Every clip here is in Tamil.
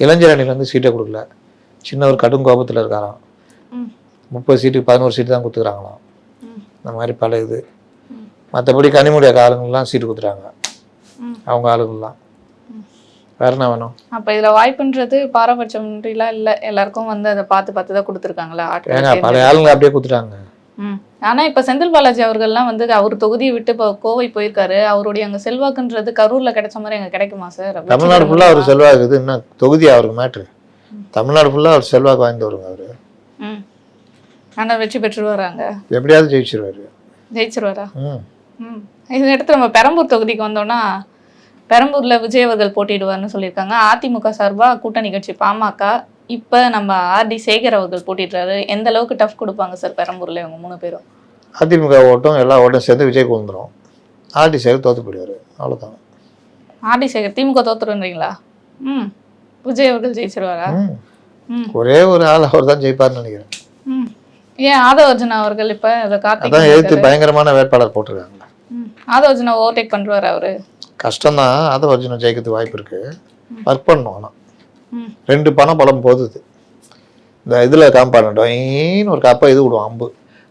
இளைஞர் அணிலேருந்து சீட்டை கொடுக்கல. சின்ன ஒரு கடும் கோபத்தில் இருக்காராம். 30 சீட்டுக்கு 11 சீட்டு தான் கொடுத்துக்கிறாங்களாம். இந்த மாதிரி பல இது. மற்றபடி கனிமொழி ஆளுங்கள்லாம் சீட்டு கொடுத்துறாங்க, அவங்க ஆளுங்கள்லாம். வேற என்ன வேணும்? அப்ப இதுல வாய்ப்புன்றது பாரபட்சம்லாம் இல்ல, எல்லாருக்கும் வந்து அதை பார்த்து தான் கொடுத்துருக்காங்களா? ஏன்னா பழைய ஆளுங்க அப்படியே கொடுத்துட்டாங்க. ஆனா இப்ப செந்தில் பாலாஜி அவர்கள்லாம் வந்து அவர் தொகுதியை விட்டு இப்போ கோவை போயிருக்காரு. அவருடைய அங்க செல்வாக்குன்றது கரூர்ல கிடைச்ச மாதிரி அங்க கிடைக்குமா சார்? தமிழ்நாடு ஃபுல்லா அவர் செல்வாக்கு இது. என்ன தொகுதி அவருக்கு மேட்ரு? தமிழ்நாடு ஃபுல்லா அவர் செல்வாக்கு வாய்ந்து வருங்க அவரு. ஆனா வெற்றி பெற்று வராங்க, எப்படியாவது ஜெயிச்சிருவாரா? இந்த இடத்துல நம்ம பெரம்பூர் தொகுதிக்கு வந்தோம்னா, பெரம்பூர்ல விஜய் அவர்கள் போட்டிடுவார்னு சொல்லியிருக்காங்க. அதிமுக சார்பா கூட்டணி கட்சி பாமக, இப்ப நம்ம ஆர்டி சேகர் அவர்கள் போட்டிடுறாரு. எந்த அளவுக்கு டஃப் கொடுப்பாங்க சார் பெரம்பூர்ல இவங்க 3 பேரும்? அதிமுக ஓட்டும் எல்லா ஓட்டும் சேர்ந்து விஜய்க்கு வந்துடும். ஆர்டி சேகர் தோத்து போயிடுவாரு, அவ்வளவுதான். ஆர்டி சேகர் திமுக தோத்துருன்றீங்களா? விஜய் அவர்கள் ஜெயிச்சிருவாரா? ஒரே ஒரு ஆள் அவர் தான் ஜெயிப்பார்னு நினைக்கிறேன். ஏன் ஆதவர்ஜுனா அவர்கள் இப்ப அதான் எழுத்து பயங்கரமான வேட்பாளர் போட்டிருக்காங்க. ஆதவர்ஜுனா ஓவர்டேக் பண்ணுவார் அவரு? கஷ்டம்தான். ஆதவர்ஜுனா ஜெயிக்கிறதுக்கு வாய்ப்பு இருக்கு. ஒர்க் பண்ணும். ஆனா 2 பணம் போகுது. இந்த இதுல காம்பாடு டொயின்னு ஒரு கப்பை இது விடுவோம், அம்பு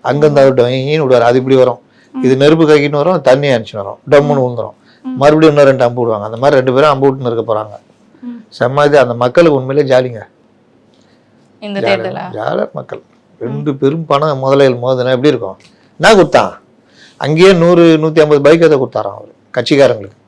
அங்கிருந்து அவர் டொயின்னு விடுவார். அது இப்படி வரும், இது நெருப்பு கைக்கின்னு வரும், தண்ணி அனுப்பிச்சு வரும், டம்முன்னு விழுந்துரும். மறுபடியும் இன்னும் 2 அம்பு விடுவாங்க. அந்த மாதிரி 2 பேரும் அம்பு விட்டுன்னு இருக்க போறாங்க. செம்ம இது. அந்த மக்களுக்கு உண்மையிலே ஜாலிங்க, ஜாலியா மக்கள். 2 பெரும் பணம் முதலையில் மோதுனா எப்படி இருக்கும்? என்ன கொடுத்தான்? அங்கேயே 100-150 பைக் எதை கொடுத்தாராம் அவர் கட்சிக்காரங்களுக்கு.